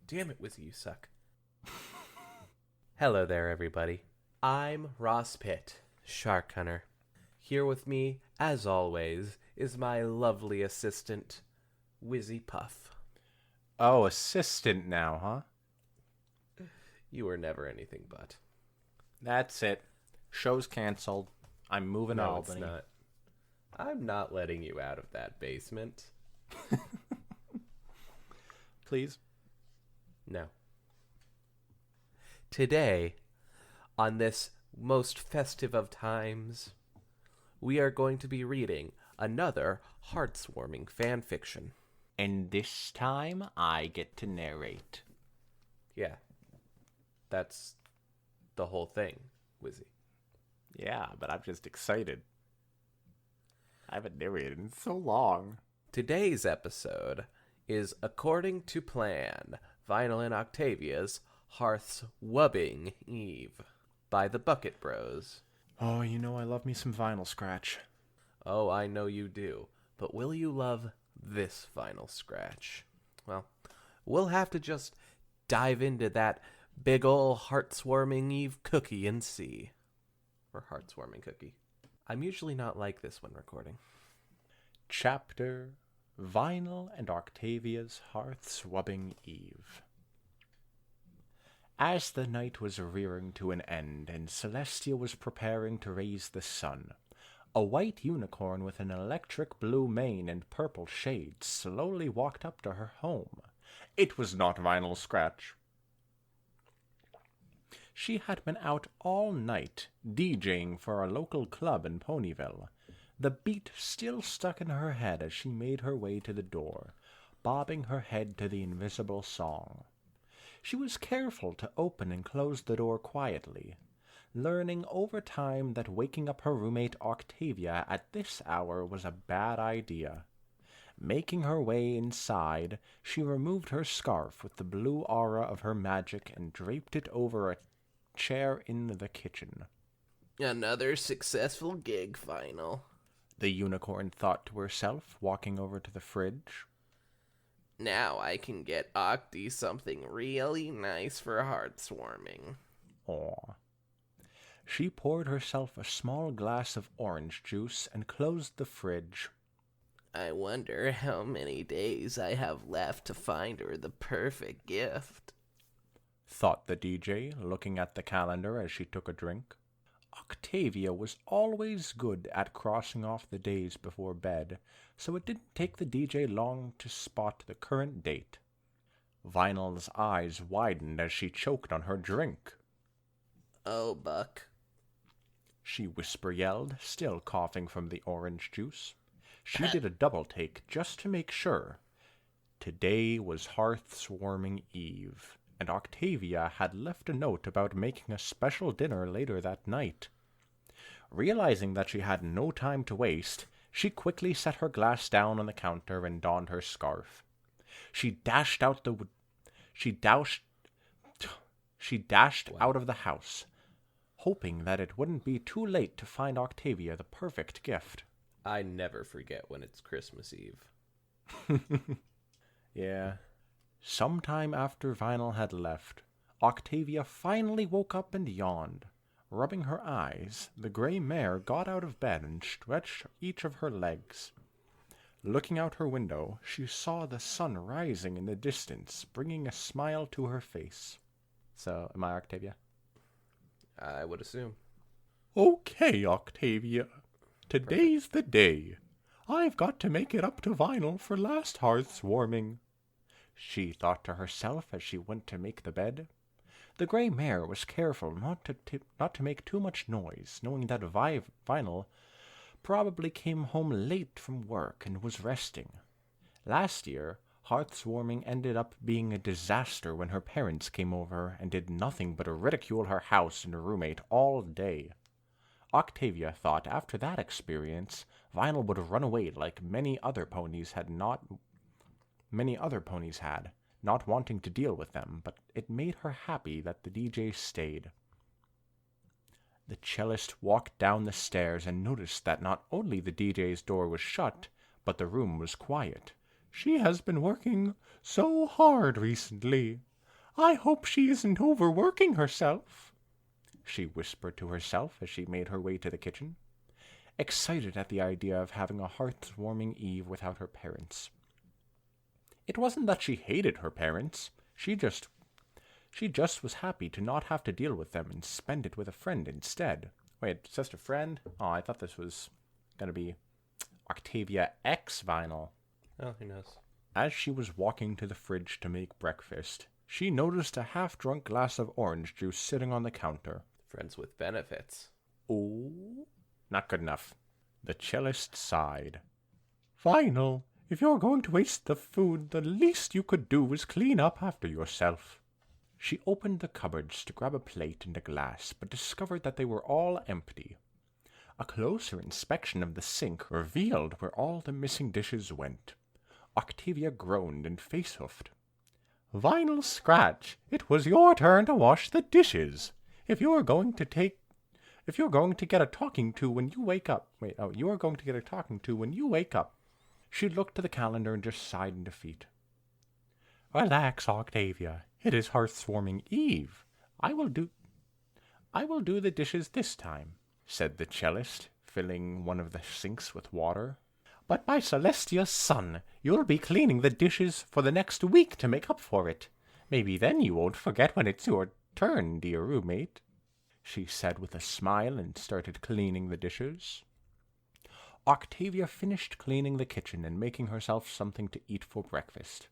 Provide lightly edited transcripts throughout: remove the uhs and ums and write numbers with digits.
Damn it, Wizzy, you suck. Hello there, everybody. I'm Ross Pitt, Shark Hunter. Here with me, as always, is my lovely assistant, Wizzy Puff. Oh, assistant now, huh? You were never anything but. That's it. Show's canceled. I'm moving to No, it's Albany. not. I'm not letting you out of that basement. Please? No. Today, on this most festive of times, we are going to be reading another hearts-warming fanfiction. And this time, I get to narrate. Yeah, that's the whole thing, Wizzy. Yeah, but I'm just excited. I haven't narrated in so long. Today's episode is According to Plan, Vinyl and Octavia's Hearth's Wubing Eve by the Bucket Bros. Oh, you know I love me some vinyl scratch. Oh, I know you do, but will you love this vinyl scratch? Well, we'll have to just dive into that big ol' hearts-warming Eve cookie and see. Or hearts-warming cookie. I'm usually not like this when recording. Chapter Vinyl and Octavia's Hearth's Wubbing Eve. As the night was rearing to an end and Celestia was preparing to raise the sun, a white unicorn with an electric blue mane and purple shades slowly walked up to her home. It was not Vinyl Scratch. She had been out all night, DJing for a local club in Ponyville. The beat still stuck in her head as she made her way to the door, bobbing her head to the invisible song. She was careful to open and close the door quietly, learning over time that waking up her roommate Octavia at this hour was a bad idea. Making her way inside, she removed her scarf with the blue aura of her magic and draped it over a chair in the kitchen. Another successful gig, Vinyl. The unicorn thought to herself, walking over to the fridge. Now I can get Octi something really nice for hearts warming. Aw. She poured herself a small glass of orange juice and closed the fridge. I wonder how many days I have left to find her the perfect gift, thought the DJ, looking at the calendar as she took a drink. Octavia was always good at crossing off the days before bed, so it didn't take the DJ long to spot the current date. Vinyl's eyes widened as she choked on her drink. Oh, Buck. She whisper-yelled, still coughing from the orange juice. She did a double take just to make sure. Today was Hearth's Warming Eve, and Octavia had left a note about making a special dinner later that night. Realizing that she had no time to waste, she quickly set her glass down on the counter and donned her scarf. She dashed out of the house, hoping that it wouldn't be too late to find Octavia the perfect gift. I never forget when it's Christmas Eve. Yeah. Sometime after Vinyl had left, Octavia finally woke up and yawned. Rubbing her eyes, the gray mare got out of bed and stretched each of her legs. Looking out her window, she saw the sun rising in the distance, bringing a smile to her face. So, am I Octavia? I would assume. Okay, Octavia. Today's the day. I've got to make it up to Vinyl for last Hearth's warming, she thought to herself as she went to make the bed. The gray mare was careful not to make too much noise, knowing that Vinyl probably came home late from work and was resting. Last year, Hearth's warming ended up being a disaster when her parents came over and did nothing but ridicule her house and her roommate all day. Octavia thought after that experience, Vinyl would run away like many other ponies had, not wanting to deal with them, but it made her happy that the DJ stayed. The cellist walked down the stairs and noticed that not only the DJ's door was shut, but the room was quiet. She has been working so hard recently, I hope she isn't overworking herself, she whispered to herself as she made her way to the kitchen, excited at the idea of having a hearth-warming eve without her parents. It wasn't that she hated her parents. She just was happy to not have to deal with them and spend it with a friend instead. Wait, it's just a friend? Oh, I thought this was going to be Octavia X Vinyl. Oh, who knows? As she was walking to the fridge to make breakfast, she noticed a half-drunk glass of orange juice sitting on the counter. Friends with benefits. Oh, not good enough. The cellist sighed. Vinyl, if you're going to waste the food, the least you could do is clean up after yourself. She opened the cupboards to grab a plate and a glass, but discovered that they were all empty. A closer inspection of the sink revealed where all the missing dishes went. Octavia groaned and face-huffed. Vinyl Scratch, it was your turn to wash the dishes. If you're going to get a talking to when you wake up. You are going to get a talking to when you wake up. She looked to the calendar and just sighed in defeat. Relax, Octavia. It is Hearth-warming Eve. I will do the dishes this time, said the cellist, filling one of the sinks with water. But by Celestia's sun, you'll be cleaning the dishes for the next week to make up for it. Maybe then you won't forget when it's your turn, dear roommate, she said with a smile and started cleaning the dishes. Octavia finished cleaning the kitchen and making herself something to eat for breakfast.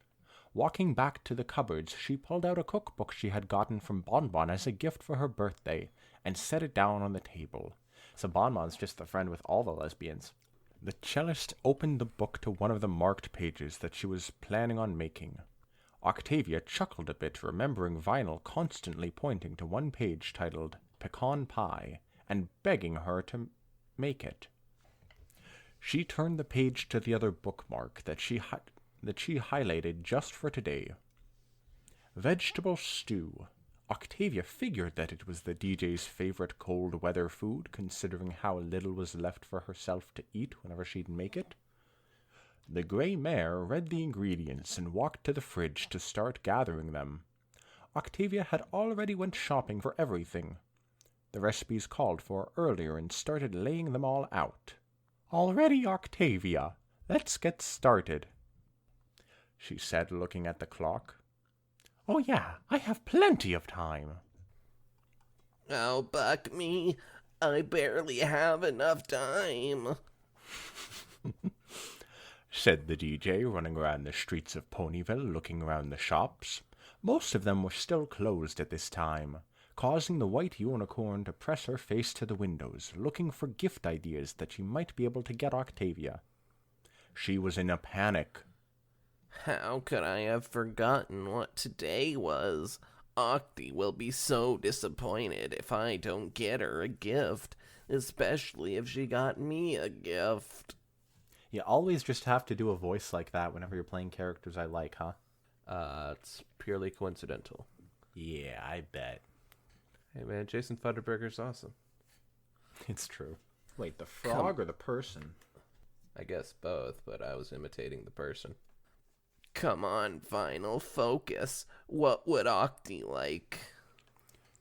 Walking back to the cupboards, she pulled out a cookbook she had gotten from Bonbon as a gift for her birthday and set it down on the table. So Bonbon's just the friend with all the lesbians. The cellist opened the book to one of the marked pages that she was planning on making. Octavia chuckled a bit, remembering Vinyl constantly pointing to one page titled Pecan Pie and begging her to make it. She turned the page to the other bookmark that she highlighted just for today. Vegetable stew. Octavia figured that it was the DJ's favorite cold weather food, considering how little was left for herself to eat whenever she'd make it. The gray mare read the ingredients and walked to the fridge to start gathering them. Octavia had already went shopping for everything the recipes called for earlier and started laying them all out. Already, Octavia. Let's get started, she said, looking at the clock. Oh yeah, I have plenty of time. Oh, buck me. I barely have enough time, said the DJ, running around the streets of Ponyville looking around the shops. Most of them were still closed at this time, causing the white unicorn to press her face to the windows, looking for gift ideas that she might be able to get Octavia. She was in a panic. How could I have forgotten what today was? Octi will be so disappointed if I don't get her a gift, especially if she got me a gift. You always just have to do a voice like that whenever you're playing characters I like, huh? It's purely coincidental. Yeah, I bet. Hey man, Jason Futterburger's awesome. It's true. Wait, the frog or the person? I guess both, but I was imitating the person. Come on, Vinyl, focus. What would Octi like?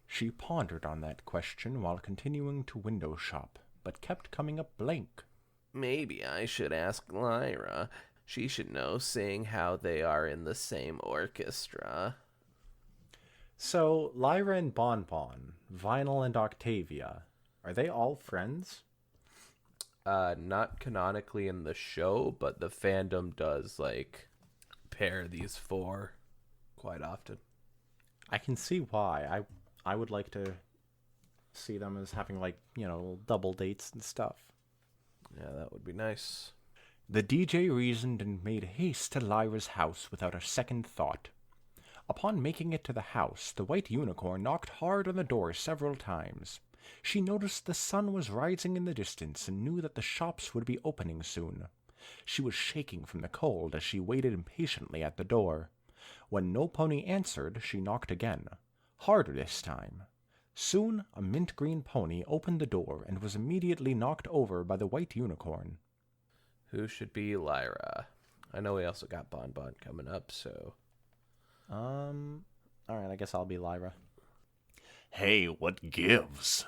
She pondered on that question while continuing to window shop, but kept coming up blank. Maybe I should ask Lyra. She should know, seeing how they are in the same orchestra. So, Lyra and Bonbon, Vinyl and Octavia, are they all friends? Not canonically in the show, but the fandom does, pair these four quite often. I can see why. I would like to see them as having, double dates and stuff. Yeah, that would be nice. The DJ reasoned and made haste to Lyra's house without a second thought. Upon making it to the house, the white unicorn knocked hard on the door several times. She noticed the sun was rising in the distance and knew that the shops would be opening soon. She was shaking from the cold as she waited impatiently at the door. When no pony answered, she knocked again, harder this time. Soon a mint-green pony opened the door and was immediately knocked over by the white unicorn. Who should be Lyra? I know we also got Bonbon coming up, so... Alright, I guess I'll be Lyra. Hey, what gives?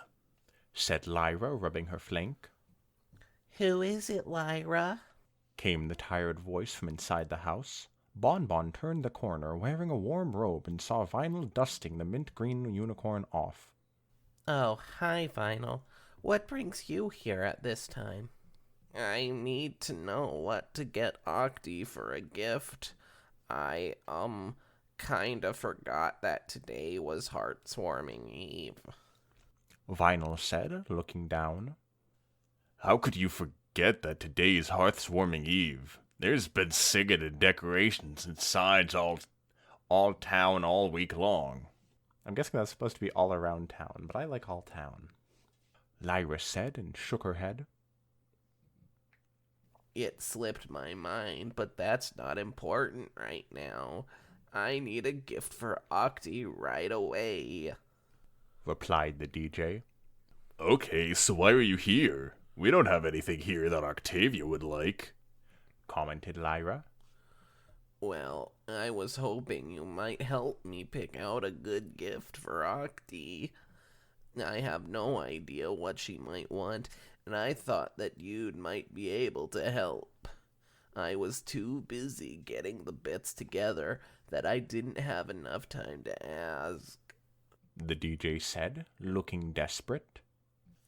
Said Lyra, rubbing her flank. Who is it, Lyra? Came the tired voice from inside the house. Bonbon turned the corner, wearing a warm robe, and saw Vinyl dusting the mint green unicorn off. Oh, hi, Vinyl. What brings you here at this time? I need to know what to get Octi for a gift. I, kinda forgot that today was Hearthwarming Eve. Vinyl said, looking down. How could you forget that today's Hearthwarming Eve? There's been singing and decorations and signs all town all week long. I'm guessing that's supposed to be all around town, but I like all town. Lyra said and shook her head. It slipped my mind, but that's not important right now. I need a gift for Octi right away. Replied the DJ. Okay, so why are you here? We don't have anything here that Octavia would like. Commented Lyra. Well, I was hoping you might help me pick out a good gift for Octi. I have no idea what she might want, and I thought that you might be able to help. I was too busy getting the bits together that I didn't have enough time to ask. The DJ said, looking desperate.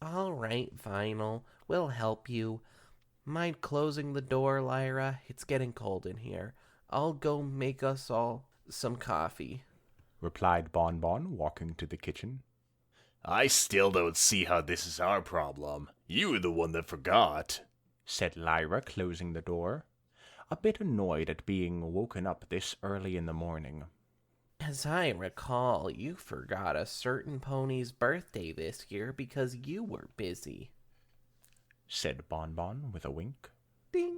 All right, Vinyl, we'll help you. Mind closing the door, Lyra? It's getting cold in here. I'll go make us all some coffee. Replied Bonbon, walking to the kitchen. I still don't see how this is our problem. You were the one that forgot. Said Lyra, closing the door, a bit annoyed at being woken up this early in the morning. As I recall, you forgot a certain pony's birthday this year because you were busy. Said Bonbon with a wink. Ding!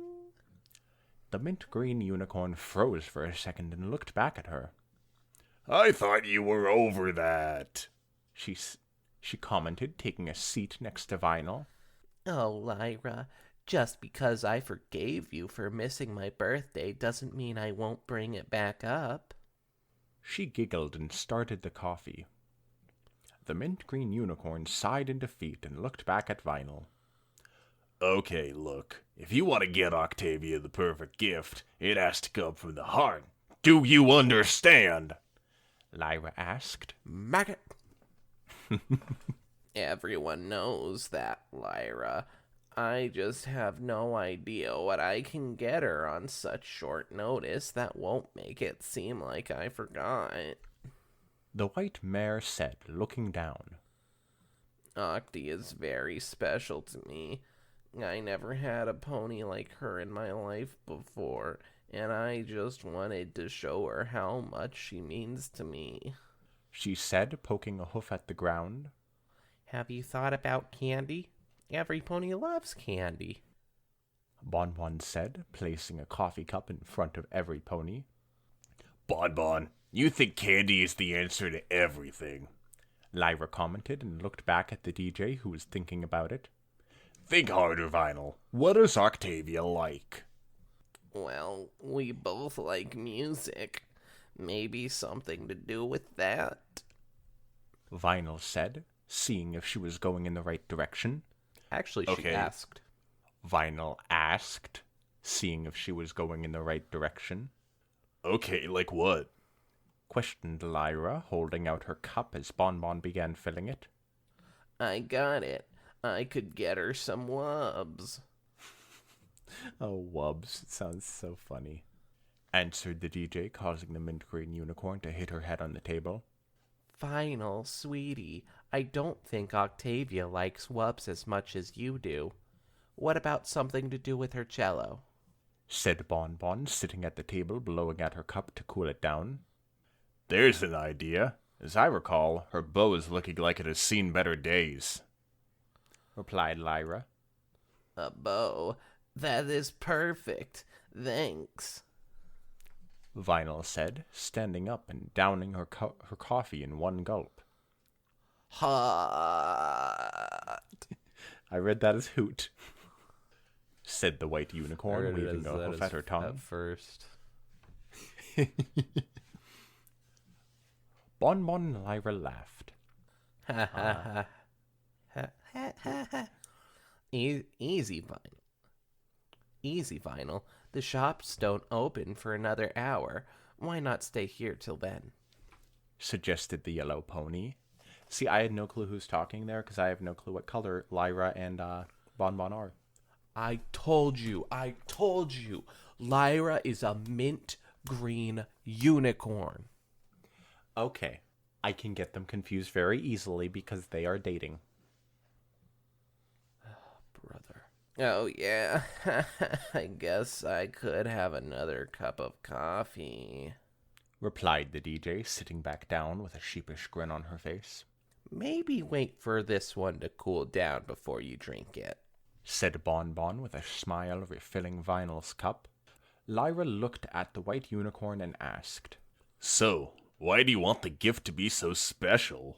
The mint green unicorn froze for a second and looked back at her. I thought you were over that. She commented, taking a seat next to Vinyl. Oh, Lyra, just because I forgave you for missing my birthday doesn't mean I won't bring it back up. She giggled and started the coffee. The mint green unicorn sighed in defeat and looked back at Vinyl. Okay, look, if you want to get Octavia the perfect gift, it has to come from the heart. Do you understand? Lyra asked. Maggot! Everyone knows that, Lyra. I just have no idea what I can get her on such short notice that won't make it seem like I forgot. The white mare said, looking down. Octi is very special to me. I never had a pony like her in my life before, and I just wanted to show her how much she means to me. She said, poking a hoof at the ground. Have you thought about candy? Every pony loves candy. Bonbon said, placing a coffee cup in front of every pony. Bonbon, you think candy is the answer to everything. Lyra commented and looked back at the DJ, who was thinking about it. Think harder, Vinyl. What does Octavia like? Well, we both like music. Maybe something to do with that. Vinyl said, seeing if she was going in the right direction. Actually, she Okay. asked. Vinyl asked, seeing if she was going in the right direction. Okay, like what? Questioned Lyra, holding out her cup as Bonbon began filling it. I got it. I could get her some wubs. Oh, wubs. It sounds so funny. Answered the DJ, causing the mint green unicorn to hit her head on the table. Vinyl, sweetie, I don't think Octavia likes wubs as much as you do. What about something to do with her cello? Said Bonbon, sitting at the table, blowing at her cup to cool it down. There's an idea. As I recall, her bow is looking like it has seen better days. Replied Lyra. A bow? That is perfect. Thanks. Vinyl said, standing up and downing her coffee in one gulp. Hot. I read that as hoot. Said the white unicorn, waving a hoof at her tongue. At first. Bonbon and Lyra laughed. Ha ha ha. Ha ha ha ha. Easy, Vinyl. Easy, Vinyl. The shops don't open for another hour. Why not stay here till then? Suggested the yellow pony. See, I had no clue who's talking there because I have no clue what color Lyra and Bonbon are. I told you. Lyra is a mint green unicorn. Okay, I can get them confused very easily because they are dating. Brother. Oh, yeah. I guess I could have another cup of coffee. Replied the DJ, sitting back down with a sheepish grin on her face. Maybe wait for this one to cool down before you drink it, said Bonbon with a smile, refilling Vinyl's cup. Lyra looked at the white unicorn and asked, So, why do you want the gift to be so special?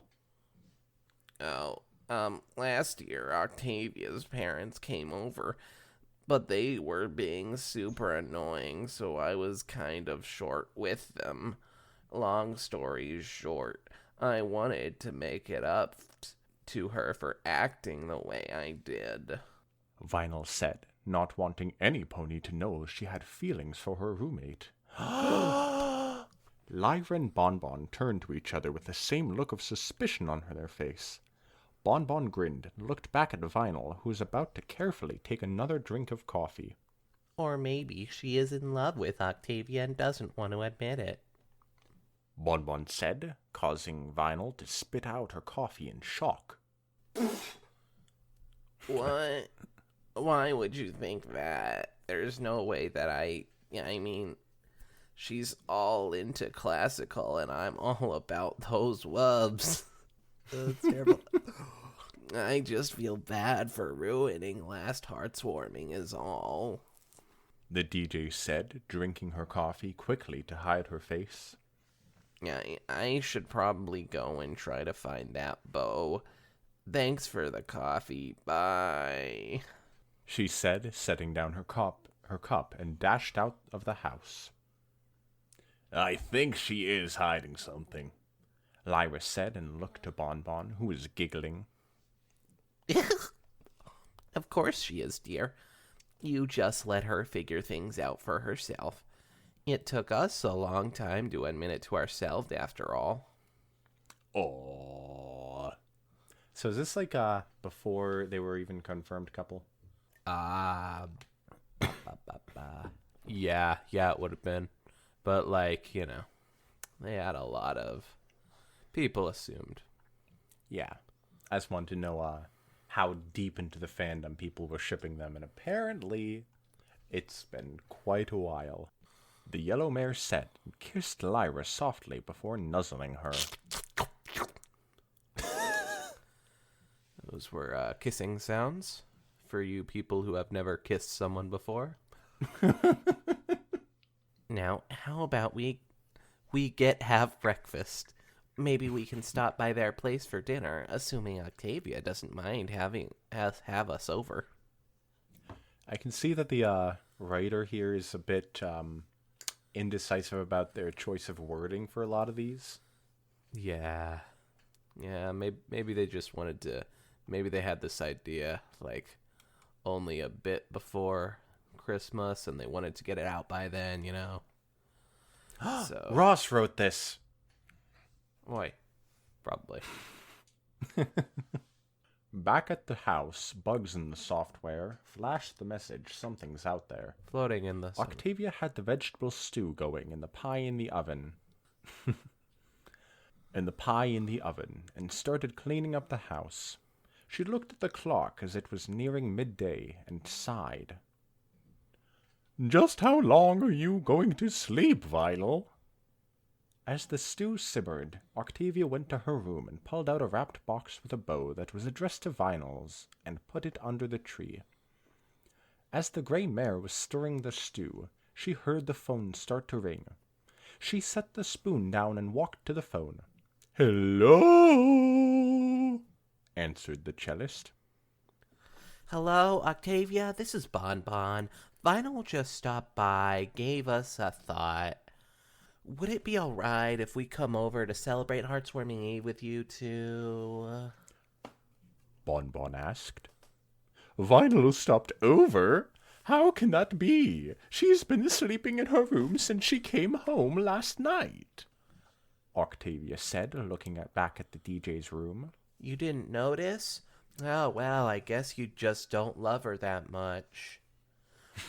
Last year Octavia's parents came over, but they were being super annoying, so I was kind of short with them. Long story short, I wanted to make it up to her for acting the way I did. Vinyl said, not wanting any pony to know she had feelings for her roommate. Lyra and Bonbon turned to each other with the same look of suspicion on their face. Bonbon grinned and looked back at Vinyl, who was about to carefully take another drink of coffee. Or maybe she is in love with Octavia and doesn't want to admit it, Bonbon said, causing Vinyl to spit out her coffee in shock. What? Why would you think that? There's no way that I mean, she's all into classical and I'm all about those wubs. That's terrible. I just feel bad for ruining last Hearthswarming is all. The DJ said, drinking her coffee quickly to hide her face. I should probably go and try to find that bow. Thanks for the coffee. Bye. She said, setting down her cup and dashed out of the house. I think she is hiding something, Lyra said and looked to Bonbon, who was giggling. Of course she is, dear. You just let her figure things out for herself. It took us a long time to admit it to ourselves, after all. Aww. So is this like before they were even confirmed couple? Yeah, it would have been. But, like, you know, they had a lot of people assumed. Yeah. I just wanted to know how deep into the fandom people were shipping them, and apparently it's been quite a while. The yellow mare said and kissed Lyra softly before nuzzling her. Those were kissing sounds for you people who have never kissed someone before. Now, how about we have breakfast? Maybe we can stop by their place for dinner, assuming Octavia doesn't mind have us over. I can see that the writer here is a bit indecisive about their choice of wording for a lot of these. Yeah, maybe they just wanted to. Maybe they had this idea like only a bit before Christmas, and they wanted to get it out by then, you know. So Ross wrote this. Why? Probably. Back at the house, bugs in the software flashed the message something's out there. Floating in the sun. Octavia had the vegetable stew going and the pie in the oven. And started cleaning up the house. She looked at the clock as it was nearing midday and sighed. Just how long are you going to sleep, Vinyl? As the stew simmered, Octavia went to her room and pulled out a wrapped box with a bow that was addressed to Vinyl's and put it under the tree. As the gray mare was stirring the stew, she heard the phone start to ring. She set the spoon down and walked to the phone. "Hello?" answered the cellist. Hello, Octavia. This is Bonbon. Vinyl just stopped by, gave us a thought. would it be alright if we come over to celebrate Heartswarming Eve with you two? Bonbon asked. Vinyl stopped over? How can that be? She's been sleeping in her room since she came home last night, Octavia said, looking back at the DJ's room. You didn't notice? Oh, well, I guess you just don't love her that much.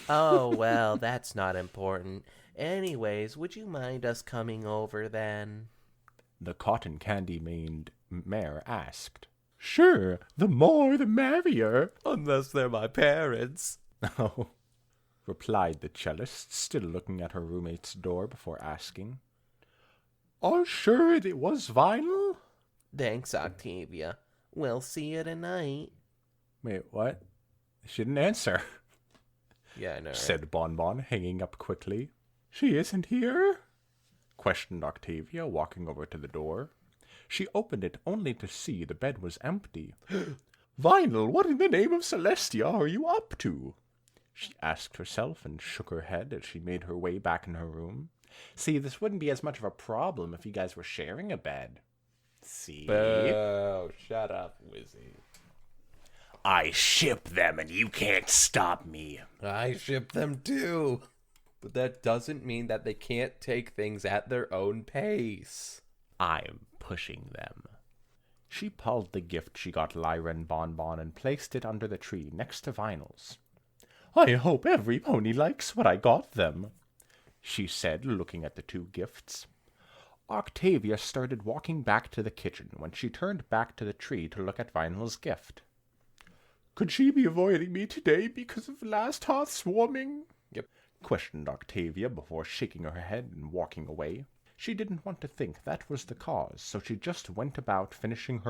Oh, well, that's not important. Anyways, would you mind us coming over then? The cotton candy-maned mare asked. Sure, the more the merrier. Unless they're my parents. Oh, replied the cellist, still looking at her roommate's door before asking. Are sure it was Vinyl? Thanks, Octavia. We'll see you tonight. Wait, what? She didn't answer, Yeah, I know, right? said Bonbon, hanging up quickly. She isn't here? Questioned Octavia, walking over to the door. She opened it only to see the bed was empty. Vinyl, what in the name of Celestia are you up to? She asked herself and shook her head as she made her way back in her room. See, this wouldn't be as much of a problem if you guys were sharing a bed. See? Oh, shut up, Wizzy. I ship them and you can't stop me. I ship them too. But that doesn't mean that they can't take things at their own pace. I'm pushing them. She pulled the gift she got Lyra and Bonbon and placed it under the tree next to Vinyl's. I hope every pony likes what I got them, she said, looking at the two gifts. Octavia started walking back to the kitchen when she turned back to the tree to look at Vinyl's gift. Could she be avoiding me today because of last Hearth's warming? Yep. Questioned Octavia before shaking her head and walking away. She didn't want to think that was the cause, so she just went about finishing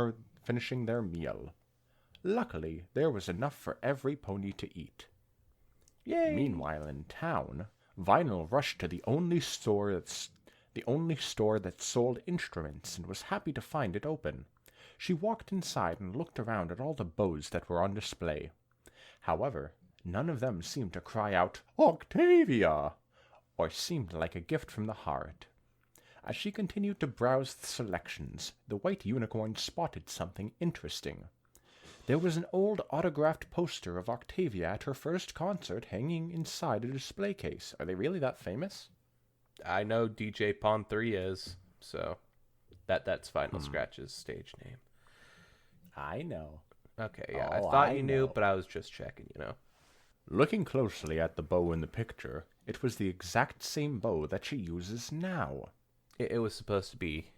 their meal. Luckily, there was enough for every pony to eat. Yay! Meanwhile, in town, Vinyl rushed to the only store that sold instruments and was happy to find it open. She walked inside and looked around at all the bows that were on display. However, none of them seemed to cry out, Octavia! Or seemed like a gift from the heart. As she continued to browse the selections, the white unicorn spotted something interesting. There was an old autographed poster of Octavia at her first concert hanging inside a display case. Are they really that famous? I know DJ Pawn 3 is, so that's Final Scratch's stage name. I know. Okay, yeah, I Oh, thought I you knew, know. but I was just checking, Looking closely at the bow in the picture, it was the exact same bow that she uses now. It was supposed to be,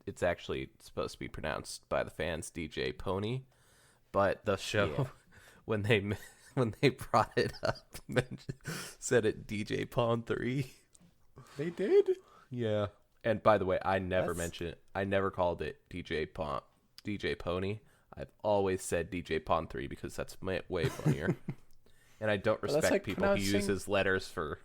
it's actually supposed to be pronounced by the fans DJ Pony, but the show, when they brought it up, said it DJ Pawn 3. They did? Yeah. And by the way, I never called it DJ Pony. I've always said DJ Pawn 3 because that's way funnier. And I don't respect like people who uses letters for,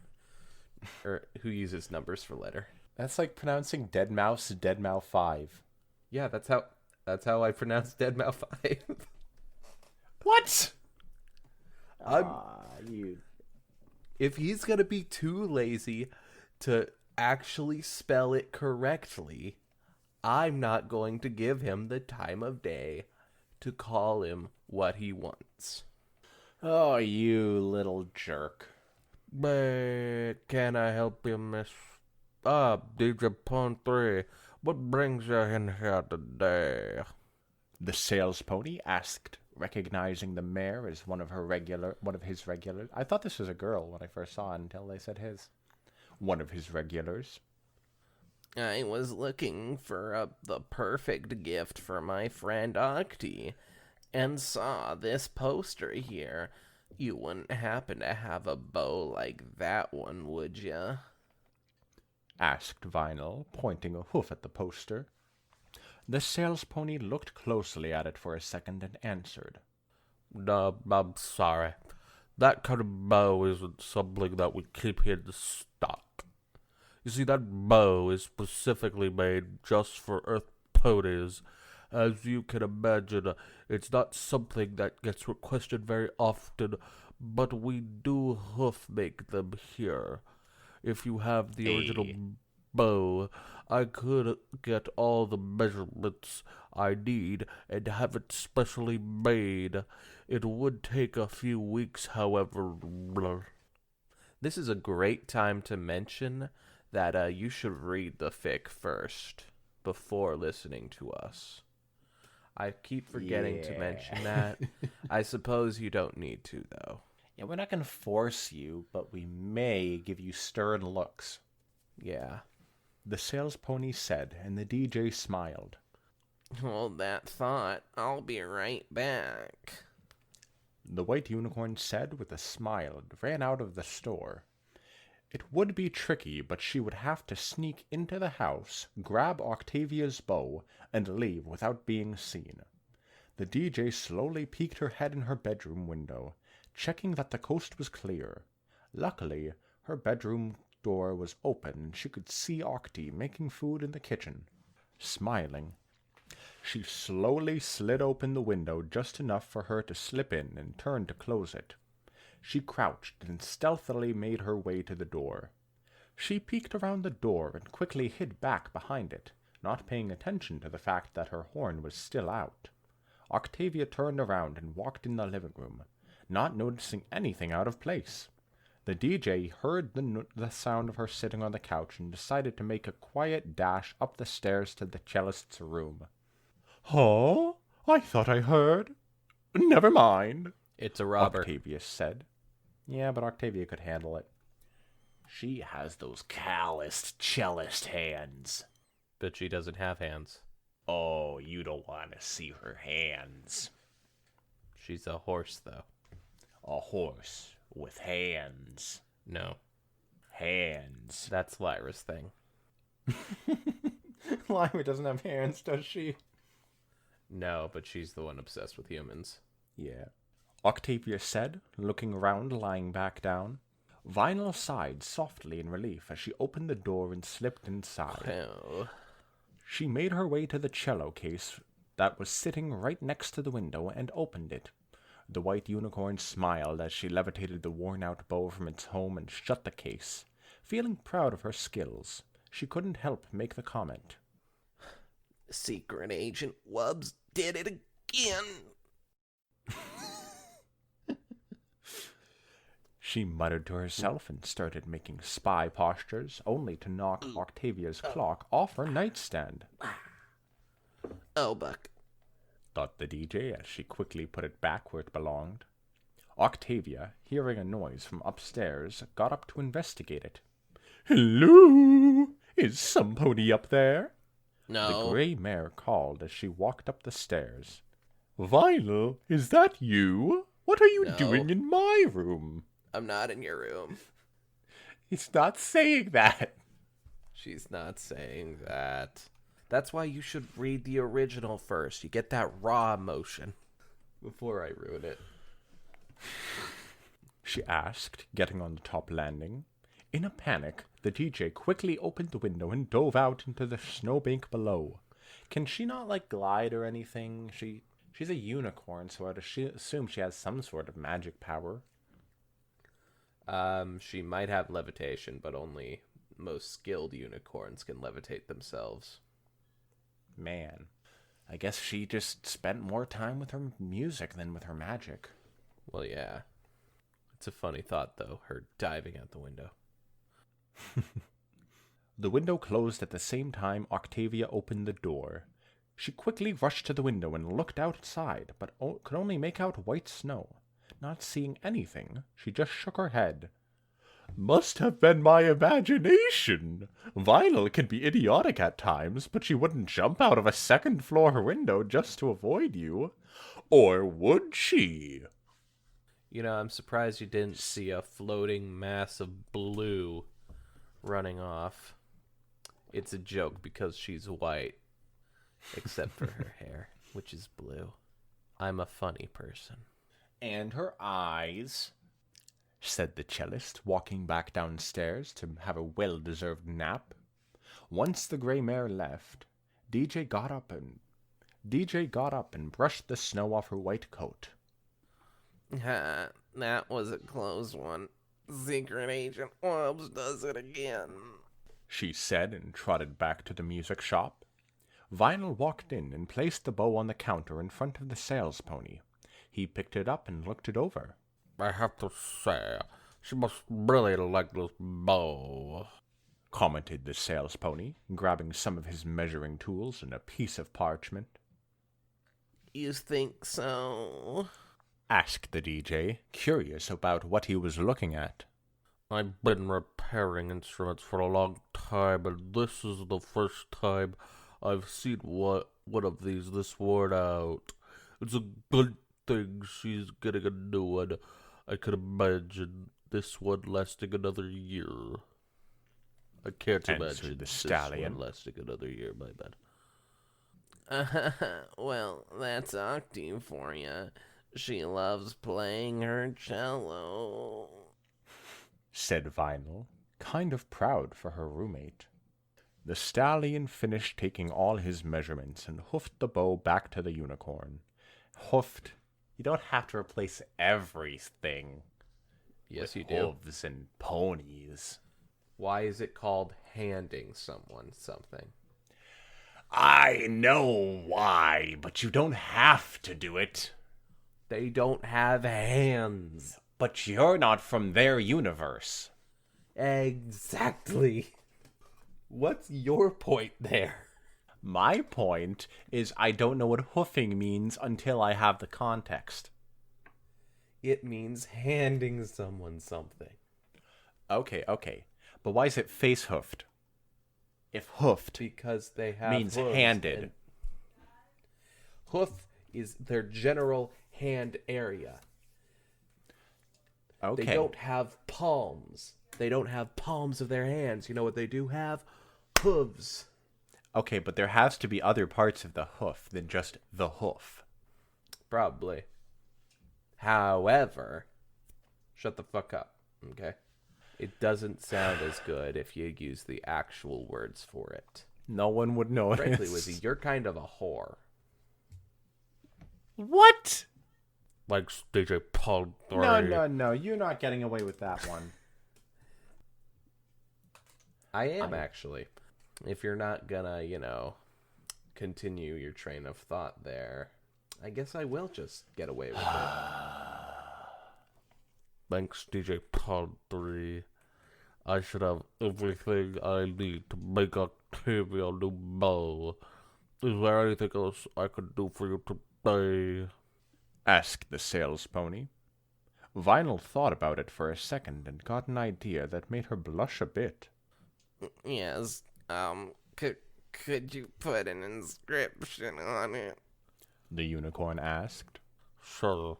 or who uses numbers for letter. That's like pronouncing Dead Mouse 5. Yeah, that's how I pronounce Dead Mouse 5. What? If he's gonna be too lazy to actually spell it correctly, I'm not going to give him the time of day to call him what he wants. Oh, you little jerk. But can I help you, miss? DJ Pawn 3, what brings you in here today? The sales pony asked, recognizing the mare as one of his regulars. I thought this was a girl when I first saw it until they said his. One of his regulars. I was looking for the perfect gift for my friend Octi, and saw this poster here. You wouldn't happen to have a bow like that one, would ya? Asked Vinyl, pointing a hoof at the poster. The sales pony looked closely at it for a second and answered. I'm sorry. That kind of bow isn't something that we keep here to stock. You see, that bow is specifically made just for Earth ponies. As you can imagine, it's not something that gets requested very often, but we do hoof make them here. If you have the original bow. I could get all the measurements I need and have it specially made. It would take a few weeks, however. This is a great time to mention that you should read the fic first before listening to us. I keep forgetting to mention that. I suppose you don't need to, though. Yeah, we're not going to force you, but we may give you stern looks. Yeah. The sales pony said, and the DJ smiled. Hold that thought. I'll be right back. The white unicorn said with a smile and ran out of the store. It would be tricky, but she would have to sneak into the house, grab Octavia's bow, and leave without being seen. The DJ slowly peeked her head in her bedroom window, checking that the coast was clear. Luckily, her bedroom door was open and she could see Octi making food in the kitchen. Smiling, she slowly slid open the window just enough for her to slip in and turn to close it. She crouched and stealthily made her way to the door. She peeked around the door and quickly hid back behind it, not paying attention to the fact that her horn was still out. Octavia turned around and walked in the living room, not noticing anything out of place. The DJ heard the sound of her sitting on the couch and decided to make a quiet dash up the stairs to the cellist's room. "Huh? I thought I heard. Never mind," It's a robber. Octavia said. Yeah, but Octavia could handle it. She has those calloused cellist hands. But she doesn't have hands. Oh, you don't want to see her hands. She's a horse, though. A horse with hands. No. Hands. That's Lyra's thing. Lyra doesn't have hands, does she? No, but she's the one obsessed with humans. Yeah. Octavia said, looking around, lying back down. Vinyl sighed softly in relief as she opened the door and slipped inside. Oh. She made her way to the cello case that was sitting right next to the window and opened it. The white unicorn smiled as she levitated the worn-out bow from its home and shut the case. Feeling proud of her skills, she couldn't help make the comment. Secret Agent Wubbs did it again. She muttered to herself and started making spy postures, only to knock Octavia's clock off her nightstand. Oh, Buck. Thought the DJ as she quickly put it back where it belonged. Octavia, hearing a noise from upstairs, got up to investigate it. "Hello? Is somebody up there?" No. The gray mare called as she walked up the stairs. "Vinyl, is that you? What are you No. doing in my room?" I'm not in your room. He's not saying that. She's not saying that. That's why you should read the original first. You get that raw emotion. Before I ruin it. She asked, getting on the top landing. In a panic, the DJ quickly opened the window and dove out into the snowbank below. Can she not, glide or anything? She's a unicorn, so I'd assume she has some sort of magic power. She might have levitation, but only most skilled unicorns can levitate themselves. Man, I guess she just spent more time with her music than with her magic. Well, yeah. It's a funny thought, though, her diving out the window. The window closed at the same time Octavia opened the door. She quickly rushed to the window and looked outside, but could only make out white snow. Not seeing anything, she just shook her head. "Must have been my imagination. Vinyl can be idiotic at times, but she wouldn't jump out of a second-floor window just to avoid you. Or would she?" You know, I'm surprised you didn't see a floating mass of blue running off. It's a joke because she's white, except for her hair, which is blue. I'm a funny person. "And her eyes," said the cellist, walking back downstairs to have a well-deserved nap. Once the gray mare left, DJ got up and brushed the snow off her white coat. That was a close one. Secret Agent Wubbs does it again. she said, and trotted back to the music shop. Vinyl walked in and placed the bow on the counter in front of the sales pony. He picked it up and looked it over. I have to say, she must really like this bow, commented the sales pony, grabbing some of his measuring tools and a piece of parchment. You think so? Asked the DJ, curious about what he was looking at. I've been repairing instruments for a long time, and this is the first time I've seen one of these this worn out. It's a good thing she's getting a new one. I could imagine this one lasting another year. I can't imagine the this stallion one lasting another year, my bad. Well, that's Octave for you. She loves playing her cello, said Vinyl, kind of proud for her roommate. The stallion finished taking all his measurements and hoofed the bow back to the unicorn. Hoofed? You don't have to replace everything. Yes, you with do. Hooves and ponies. Why is it called handing someone something? I know why, but you don't have to do it. They don't have hands. But you're not from their universe. Exactly. What's your point there? My point is I don't know what hoofing means until I have the context. It means handing someone something. Okay. But why is it face hoofed? If hoofed Because they have means hooves handed. Hoof is their general hand area. Okay. They don't have palms. They don't have palms of their hands. You know what they do have? Hooves. Okay, but there has to be other parts of the hoof than just the hoof. Probably. However, shut the fuck up, okay? It doesn't sound as good if you use the actual words for it. No one would know. Frankly, Wizzy, you're kind of a whore. What? Like DJ Paul 3. No. You're not getting away with that one. I am, actually. If you're not gonna, continue your train of thought there, I guess I will just get away with it. Thanks, DJ Paul 3. I should have everything I need to make Octavia a new bow. Is there anything else I could do for you today? Asked the sales pony. Vinyl thought about it for a second and got an idea that made her blush a bit. Yes, could you put an inscription on it? The unicorn asked. Sure.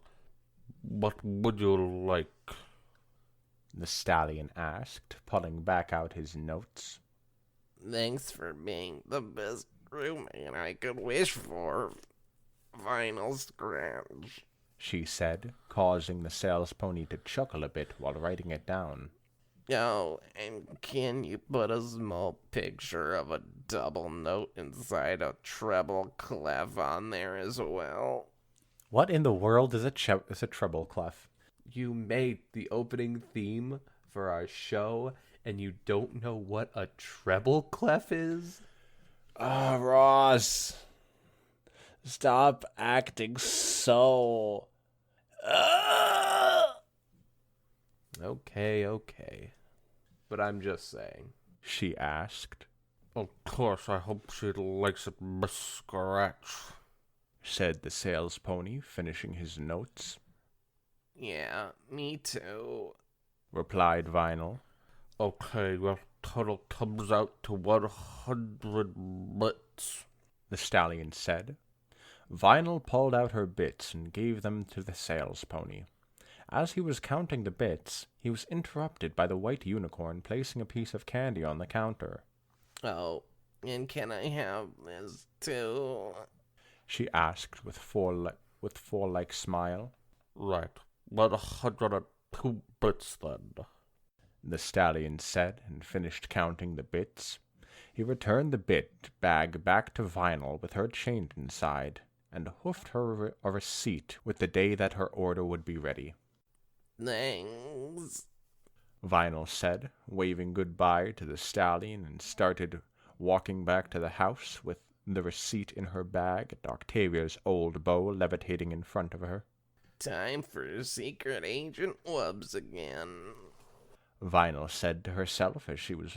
What would you like? The stallion asked, pulling back out his notes. Thanks for being the best roommate I could wish for, Vinyl Scratch, she said, causing the sales pony to chuckle a bit while writing it down. Oh, and can you put a small picture of a double note inside a treble clef on there as well? What in the world is a treble clef? You made the opening theme for our show, and you don't know what a treble clef is? Ross. Stop acting so... Okay. But I'm just saying. She asked. Of course, I hope she likes it, Miss Scratch, said the sales pony, finishing his notes. Yeah, me too, replied Vinyl. Okay, your total comes out to 100 bits, the stallion said. Vinyl pulled out her bits and gave them to the sales pony. As he was counting the bits, he was interrupted by the white unicorn placing a piece of candy on the counter. Oh, and can I have this too? She asked with four-like smile. Right, 102 bits then, the stallion said, and finished counting the bits. He returned the bit bag back to Vinyl with her change inside, and hoofed her a receipt with the day that her order would be ready. Thanks. Vinyl said, waving goodbye to the stallion, and started walking back to the house with the receipt in her bag and Octavia's old bow levitating in front of her. Time for Secret Agent Wubs again. Vinyl said to herself as she was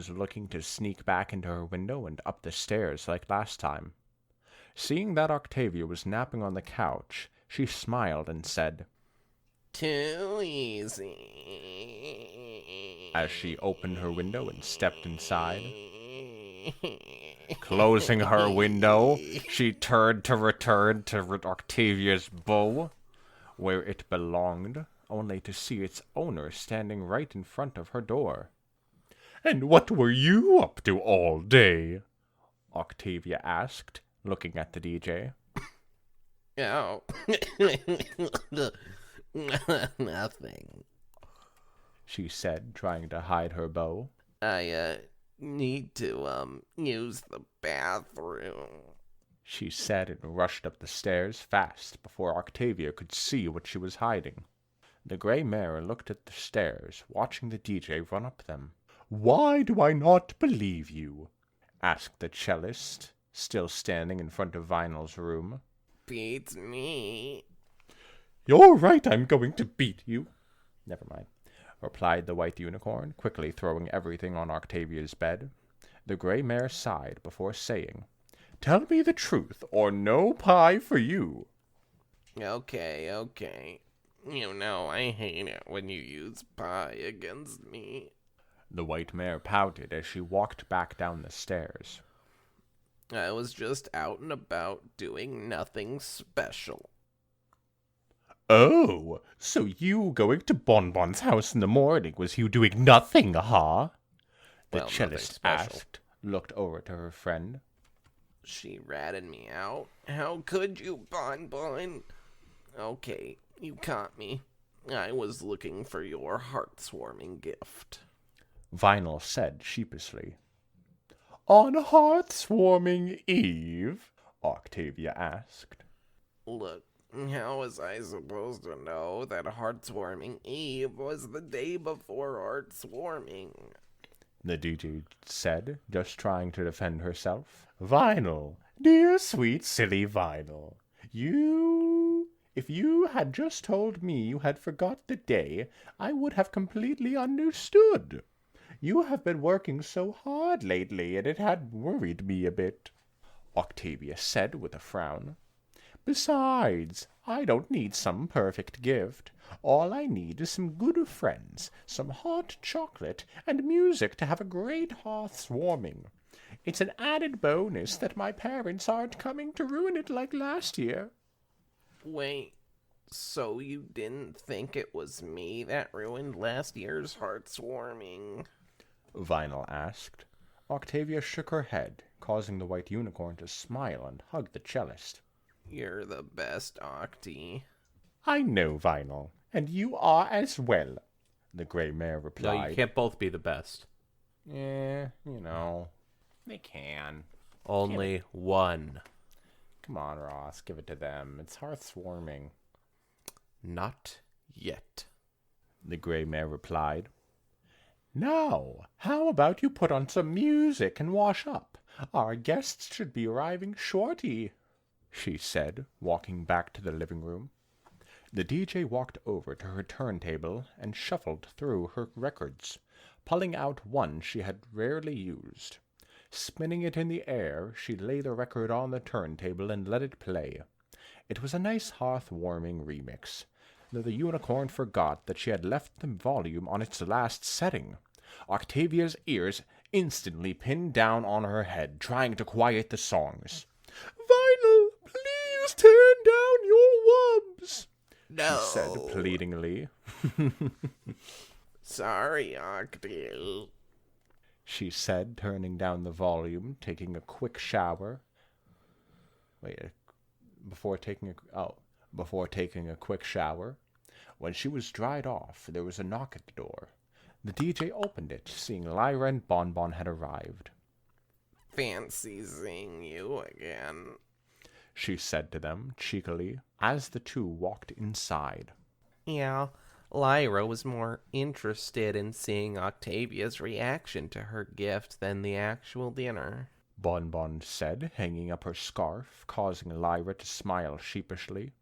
looking to sneak back into her window and up the stairs like last time. Seeing that Octavia was napping on the couch, she smiled and said, Too easy. as she opened her window and stepped inside. Closing her window, she turned to return to Octavia's bow, where it belonged, only to see its owner standing right in front of her door. "And what were you up to all day?" Octavia asked, looking at the DJ. Oh. Nothing. She said, trying to hide her bow. I need to use the bathroom. She said and rushed up the stairs fast before Octavia could see what she was hiding. The gray mare looked at the stairs, watching the DJ run up them. "Why do I not believe you?" asked the cellist, still standing in front of Vinyl's room. Beats me. "You're right, I'm going to beat you." "Never mind," replied the white unicorn, quickly throwing everything on Octavia's bed. The gray mare sighed before saying, "Tell me the truth, or no pie for you." Okay. You know I hate it when you use pie against me. The white mare pouted as she walked back down the stairs. I was just out and about doing nothing special. "Oh, so you going to Bonbon's house in the morning was you doing nothing, huh?" The Well, cellist nothing special. asked, looked over to her friend. She ratted me out. How could you, Bon? Okay, you caught me. I was looking for your heart-warming gift. Vinyl said sheepishly. "On Hearth-warming Eve?" Octavia asked. Look, how was I supposed to know that Hearts-warming Eve was the day before Hearts-warming? The DJ said, just trying to defend herself. "Vinyl, dear sweet silly Vinyl, if you had just told me you had forgot the day, I would have completely understood. You have been working so hard lately, and it had worried me a bit," Octavia said with a frown. "Besides, I don't need some perfect gift. All I need is some good friends, some hot chocolate, and music to have a great hearth warming. It's an added bonus that my parents aren't coming to ruin it like last year." Wait, so you didn't think it was me that ruined last year's Hearts-warming? Vinyl asked. Octavia shook her head, causing the white unicorn to smile and hug the cellist. You're the best, Octi. "I know, Vinyl, and you are as well," the gray mare replied. No, you can't both be the best. "Yeah, they can. Only one. Come on, Ross, give it to them. It's hearth-warming," Not yet. the gray mare replied. "Now, how about you put on some music and wash up? Our guests should be arriving shorty," she said, walking back to the living room. The DJ walked over to her turntable and shuffled through her records, pulling out one she had rarely used. Spinning it in the air, she laid the record on the turntable and let it play. It was a nice hearth-warming remix, though the unicorn forgot that she had left the volume on its last setting. Octavia's ears instantly pinned down on her head, trying to quiet the songs. "Vinyl, please turn down your wubs," No. she said pleadingly. Sorry, Octi. She said, turning down the volume, taking a quick shower. Before taking a quick shower. When she was dried off, there was a knock at the door. The DJ opened it, seeing Lyra and Bonbon had arrived. Fancy seeing you again. She said to them, cheekily, as the two walked inside. Yeah, Lyra was more interested in seeing Octavia's reaction to her gift than the actual dinner. Bon Bon said, hanging up her scarf, causing Lyra to smile sheepishly.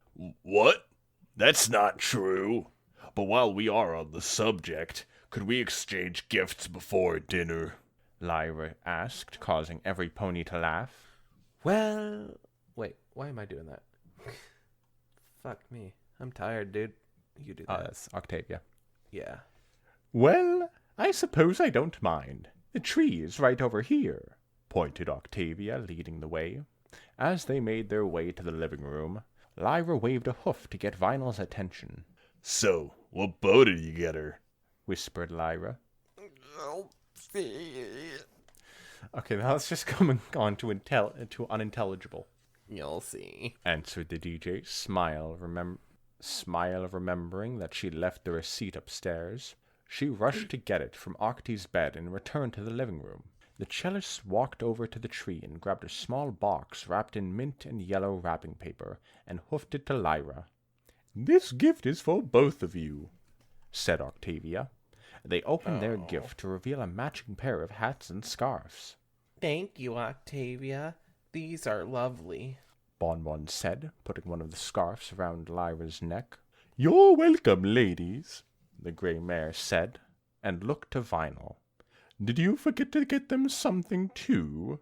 What? That's not true. But while we are on the subject, could we exchange gifts before dinner? Lyra asked, causing every pony to laugh. Well, wait, why am I doing that? Fuck me. I'm tired, dude. You do that. Oh, that's Octavia. Yeah. Well, I suppose I don't mind. The tree is right over here, pointed Octavia, leading the way. As they made their way to the living room, Lyra waved a hoof to get Vinyl's attention. So, what bow did you get her? Whispered Lyra. I'll see. Okay, now let's just come on to unintelligible. You'll see. Answered the DJ, smile of remembering that she left the receipt upstairs. She rushed to get it from Octie's bed and returned to the living room. The cellist walked over to the tree and grabbed a small box wrapped in mint and yellow wrapping paper and hoofed it to Lyra. "This gift is for both of you," said Octavia. They opened their gift to reveal a matching pair of hats and scarves. Thank you, Octavia. These are lovely. Bon Bon said, putting one of the scarves around Lyra's neck. "You're welcome, ladies," the grey mare said, and looked to Vinyl. "Did you forget to get them something, too?"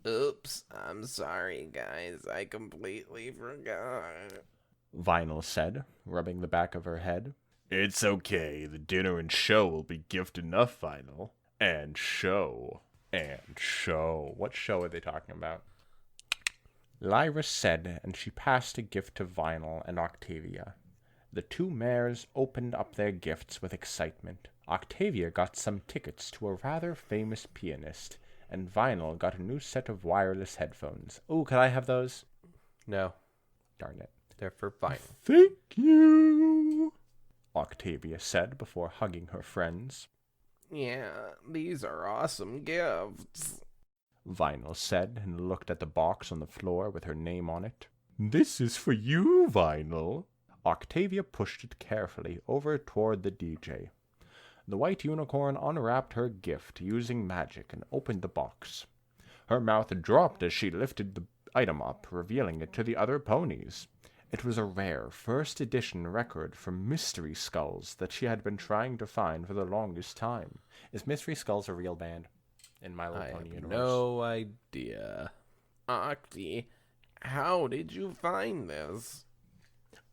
Oops, I'm sorry, guys. I completely forgot. Vinyl said, rubbing the back of her head. It's okay. The dinner and show will be gift enough, Vinyl. And show. And show. What show are they talking about? Lyra said, and she passed a gift to Vinyl and Octavia. The two mares opened up their gifts with excitement. Octavia got some tickets to a rather famous pianist, and Vinyl got a new set of wireless headphones. Oh, could I have those? No, Darn it. they're for Vinyl. "Thank you," Octavia said before hugging her friends. Yeah, these are awesome gifts. Vinyl said, and looked at the box on the floor with her name on it. "This is for you, Vinyl." Octavia pushed it carefully over toward the DJ. The white unicorn unwrapped her gift using magic and opened the box. Her mouth dropped as she lifted the item up, revealing it to the other ponies. It was a rare first edition record from Mystery Skulls that she had been trying to find for the longest time. Is Mystery Skulls a real band in My Little I Pony have universe? no idea. Octi, how did you find this?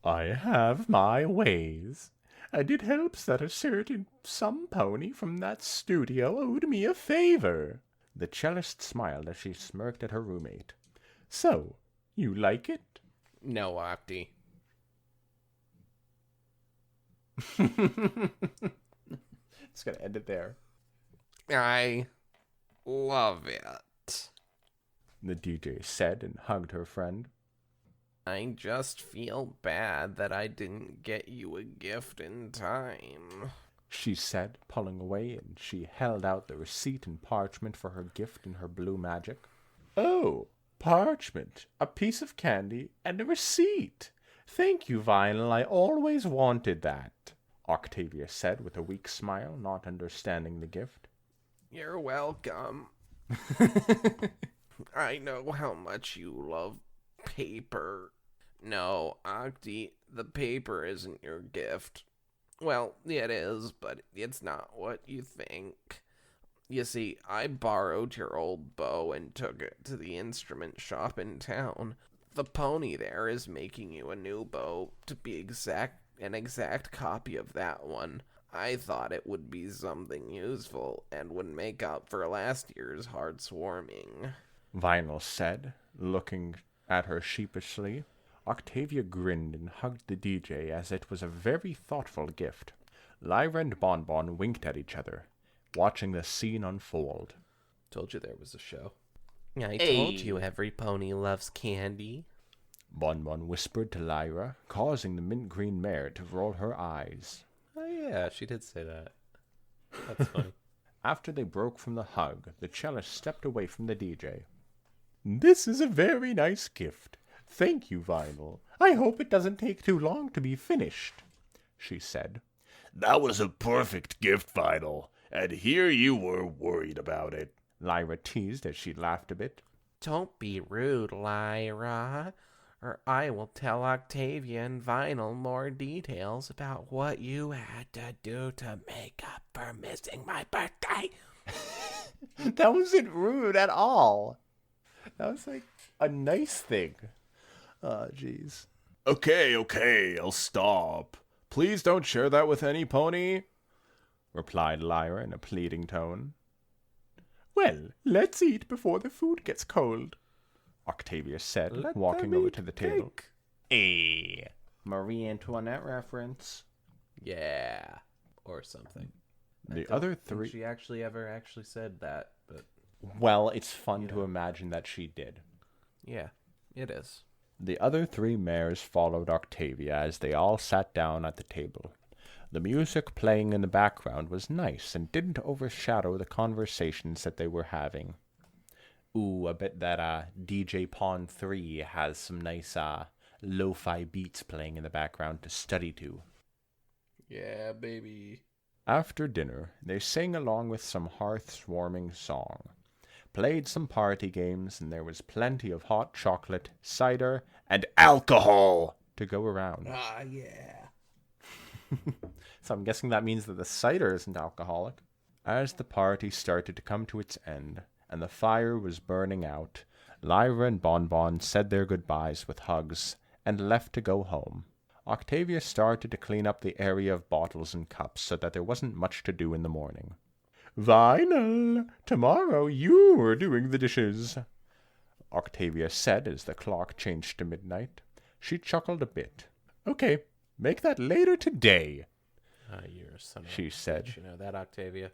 "I have my ways, and it helps that a certain some pony from that studio owed me a favor." The cellist smiled as she smirked at her roommate. "So, you like it?" No, Octi. Just gonna end it there. I love it. The DJ said and hugged her friend. I just feel bad that I didn't get you a gift in time. She said, pulling away, and she held out the receipt and parchment for her gift in her blue magic. "Oh, parchment, a piece of candy, and a receipt. Thank you, Vinyl. I always wanted that," Octavia said with a weak smile, not understanding the gift. You're welcome. I know how much you love paper. No, Octi, the paper isn't your gift. Well, it is, but it's not what you think. You see, I borrowed your old bow and took it to the instrument shop in town. The pony there is making you a new bow to be an exact copy of that one. I thought it would be something useful and would make up for last year's hard swarming. Vinyl said, looking at her sheepishly. Octavia grinned and hugged the DJ as it was a very thoughtful gift. Lyra and Bon Bon winked at each other, watching the scene unfold. Told you there was a show. I told you every pony loves candy. Bon Bon whispered to Lyra, causing the mint green mare to roll her eyes. Oh yeah, she did say that. That's funny. After they broke from the hug, the cellist stepped away from the DJ. "This is a very nice gift. Thank you, Vinyl. I hope it doesn't take too long to be finished." she said. That was a perfect gift, Vinyl, and here you were worried about it. Lyra teased as she laughed a bit. Don't be rude, Lyra, or I will tell Octavia and Vinyl more details about what you had to do to make up for missing my birthday. That wasn't rude at all. That was like a nice thing. Oh, jeez. Okay, I'll stop. Please don't share that with any pony, replied Lyra in a pleading tone. Well, let's eat before the food gets cold, Octavia said, walking over to the table. A Marie Antoinette reference. Yeah, or something. The other three... She actually ever said that, but... Well, it's fun to imagine that she did. Yeah, it is. The other three mares followed Octavia as they all sat down at the table. The music playing in the background was nice and didn't overshadow the conversations that they were having. Ooh, I bet that DJ Pawn 3 has some nice lo-fi beats playing in the background to study to. Yeah, baby. After dinner, they sang along with some Hearth's warming song, played some party games, and there was plenty of hot chocolate, cider, and alcohol to go around. Ah, yeah. So I'm guessing that means that the cider isn't alcoholic. As the party started to come to its end, and the fire was burning out, Lyra and Bonbon said their goodbyes with hugs, and left to go home. Octavia started to clean up the area of bottles and cups so that there wasn't much to do in the morning. Vinyl, tomorrow you are doing the dishes, Octavia said as the clock changed to midnight. She chuckled a bit. Okay, make that later today, You're a son of she said. bitch, you know that, Octavia?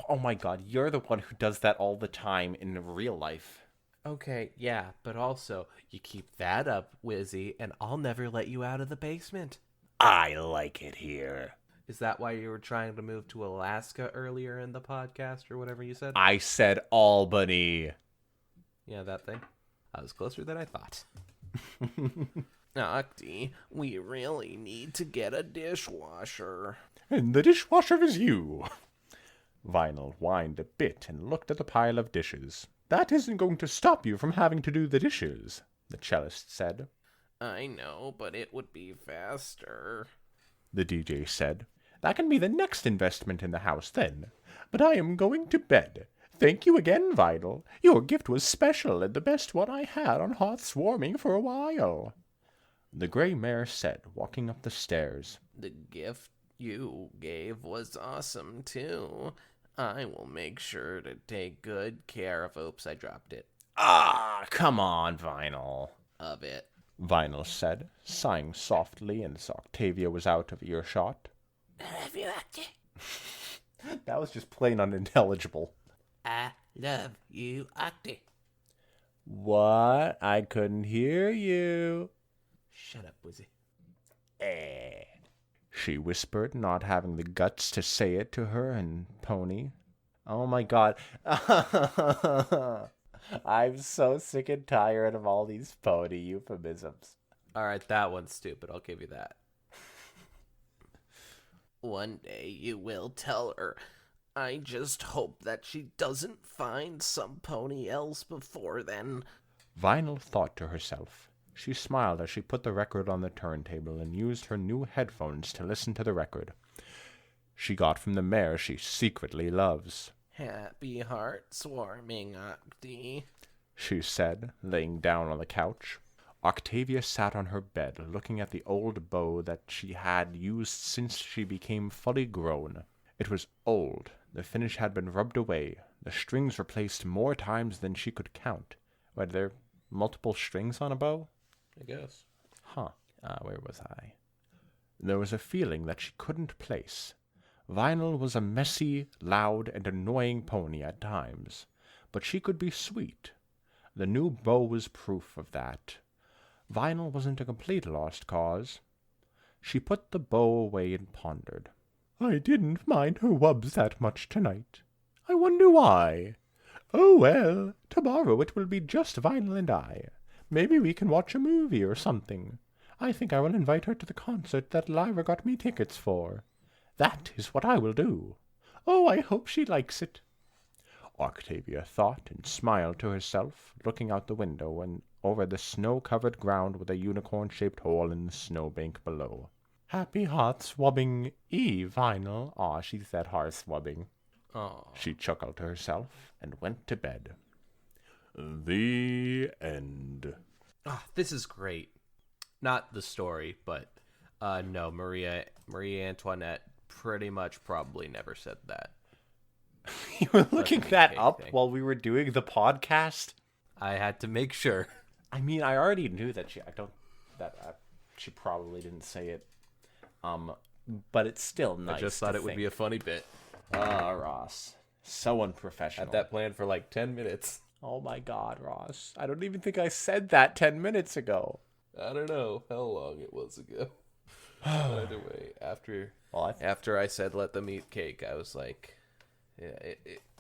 Oh my god, you're the one who does that all the time in real life. Okay, yeah, but also, you keep that up, Wizzy, and I'll never let you out of the basement. I like it here. Is that why you were trying to move to Alaska earlier in the podcast, or whatever you said? I said Albany. Yeah, that thing. I was closer than I thought. Octi, we really need to get a dishwasher. And the dishwasher is you. Vinyl whined a bit and looked at the pile of dishes. That isn't going to stop you from having to do the dishes, the cellist said. I know, but it would be faster, the DJ said. That can be the next investment in the house then. But I am going to bed. Thank you again, Vinyl. Your gift was special and the best one I had on Hearth's warming for a while, the gray mare said, walking up the stairs. The gift you gave was awesome, too. I will make sure to take good care of... Oops, I dropped it. Ah, come on, Vinyl, Of it. Vinyl said, sighing softly as Octavia was out of earshot. I love you, Octi. That was just plain unintelligible. I love you, Octi. What? I couldn't hear you. Shut up, Wizzy. She whispered, not having the guts to say it to her and Pony. Oh my god. I'm so sick and tired of all these Pony euphemisms. Alright, that one's stupid. I'll give you that. One day you will tell her. I just hope that she doesn't find some pony else before then. Vinyl thought to herself. She smiled as she put the record on the turntable and used her new headphones to listen to the record she got from the mare she secretly loves. Happy hearts warming, Octi, she said, laying down on the couch. Octavia sat on her bed, looking at the old bow that she had used since she became fully grown. It was old. The finish had been rubbed away, the strings replaced more times than she could count. Were there multiple strings on a bow? I guess. Huh. Where was I? There was a feeling that she couldn't place. Vinyl was a messy, loud, and annoying pony at times, but she could be sweet. The new bow was proof of that. Vinyl wasn't a complete lost cause. She put the bow away and pondered. I didn't mind her wubs that much tonight. I wonder why. Oh well, tomorrow it will be just Vinyl and I. Maybe we can watch a movie or something. I think I will invite her to the concert that Lyra got me tickets for. That is what I will do. Oh, I hope she likes it. Octavia thought and smiled to herself, looking out the window and over the snow-covered ground with a unicorn-shaped hole in the snowbank below. Happy Hearth-swabbing Eve, Vinyl. Aw, she said Hearth-swabbing. Oh, She chuckled to herself and went to bed. The end. this is great. Not the story, but no, Maria Antoinette pretty much probably never said that. You were looking Fucking that cake up thing. while we were doing the podcast? I had to make sure. I mean, I already knew that she probably didn't say it. But it's still nice. I just thought it would be a funny bit. Ross. So unprofessional. Had that planned for like 10 minutes. Oh my God, Ross. I don't even think I said that 10 minutes ago. I don't know how long it was ago. Either way, after I said let them eat cake, I was like, yeah,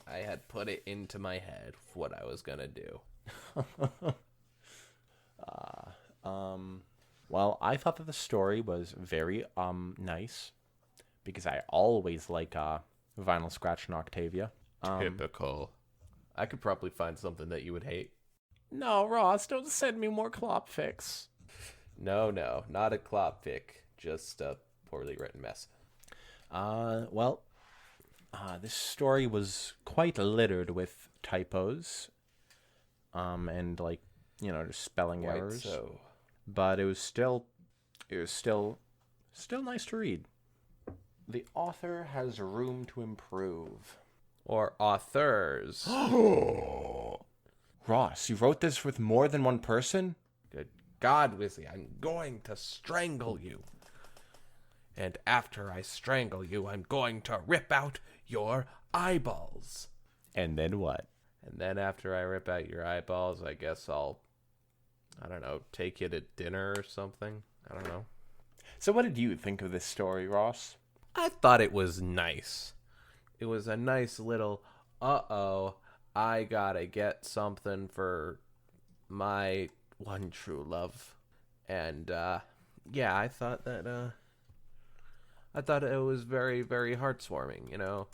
I had put it into my head what I was gonna do. Well, I thought that the story was very nice because I always like Vinyl Scratch and Octavia. Typical. I could probably find something that you would hate. No, Ross, don't send me more Klopfics. No, not a clopfic, just a poorly written mess. This story was quite littered with typos, and just spelling Quite errors. so. But it was still nice to read. The author has room to improve. Or authors. Ross, you wrote this with more than one person? Good God, Wizzy, I'm going to strangle you. And after I strangle you, I'm going to rip out your eyeballs. And then what? And then after I rip out your eyeballs, I guess I don't know, take you to dinner or something. I don't know. So what did you think of this story, Ross? I thought it was nice. It was a nice little, I gotta get something for my one true love. And, yeah, I thought it was very, very heartwarming,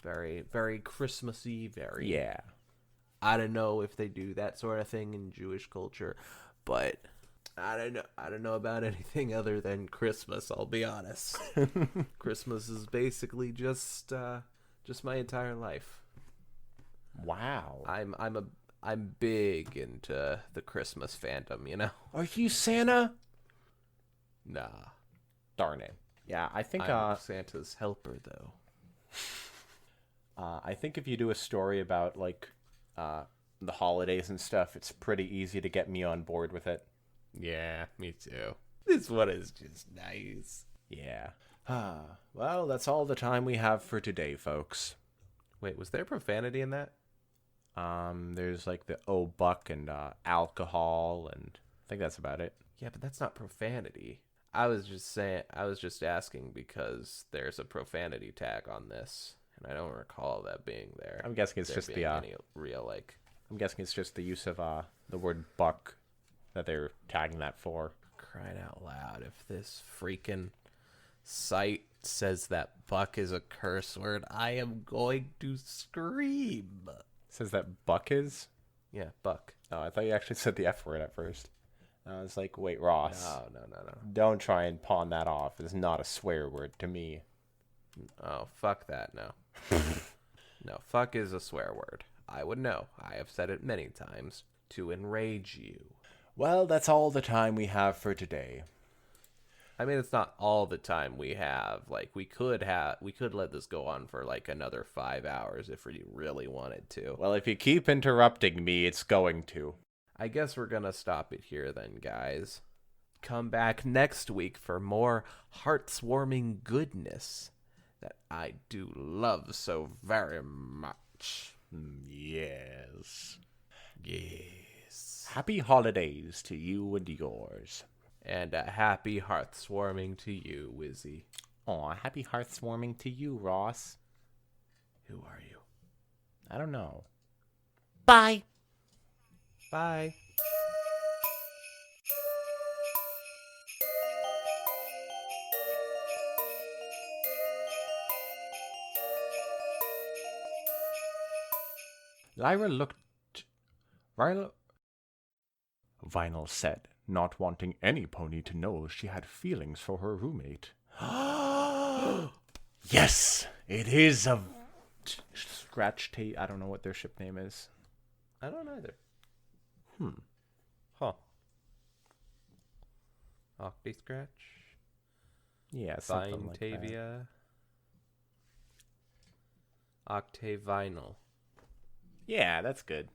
very, very Christmassy, very... Yeah. I don't know if they do that sort of thing in Jewish culture, but I don't know about anything other than Christmas, I'll be honest. Christmas is basically just my entire life. Wow. I'm big into the Christmas fandom, Are you Santa? Nah. Darn it. Yeah, I think I'm Santa's helper though. I think if you do a story about the holidays and stuff, it's pretty easy to get me on board with it. Yeah, me too. This one is just nice. Yeah. Well, that's all the time we have for today, folks. Wait, was there profanity in that? There's the buck and alcohol, and I think that's about it. Yeah, but that's not profanity. I was just asking because there's a profanity tag on this, and I don't recall that being there. I'm guessing it's just any real I'm guessing it's just the use of the word buck that they're tagging that for. Crying out loud, if this freaking site says that buck is a curse word, I am going to scream. Says that buck is? Yeah, buck. Oh, I thought you actually said the F word at first. I was like, wait, Ross. No. Don't try and pawn that off. It's not a swear word to me. Oh, fuck that, no. No, fuck is a swear word. I would know. I have said it many times to enrage you. Well, that's all the time we have for today. I mean, it's not all the time we have. We could let this go on for another 5 hours if we really wanted to. Well, if you keep interrupting me, it's going to. I guess we're gonna stop it here then, guys. Come back next week for more heartwarming goodness that I do love so very much. Yes. Yes. Happy holidays to you and yours. And a happy heartwarming to you, Wizzy. Aw, happy heartwarming to you, Ross. Who are you? I don't know. Bye. Bye. Lyra looked... Vinyl said, not wanting any pony to know she had feelings for her roommate. Yes! It is a... Scratch Tate. I don't know what their ship name is. I don't either. Huh. Octi Scratch? Yeah, something like that. Vintavia? Octave Vinyl. Yeah, that's good.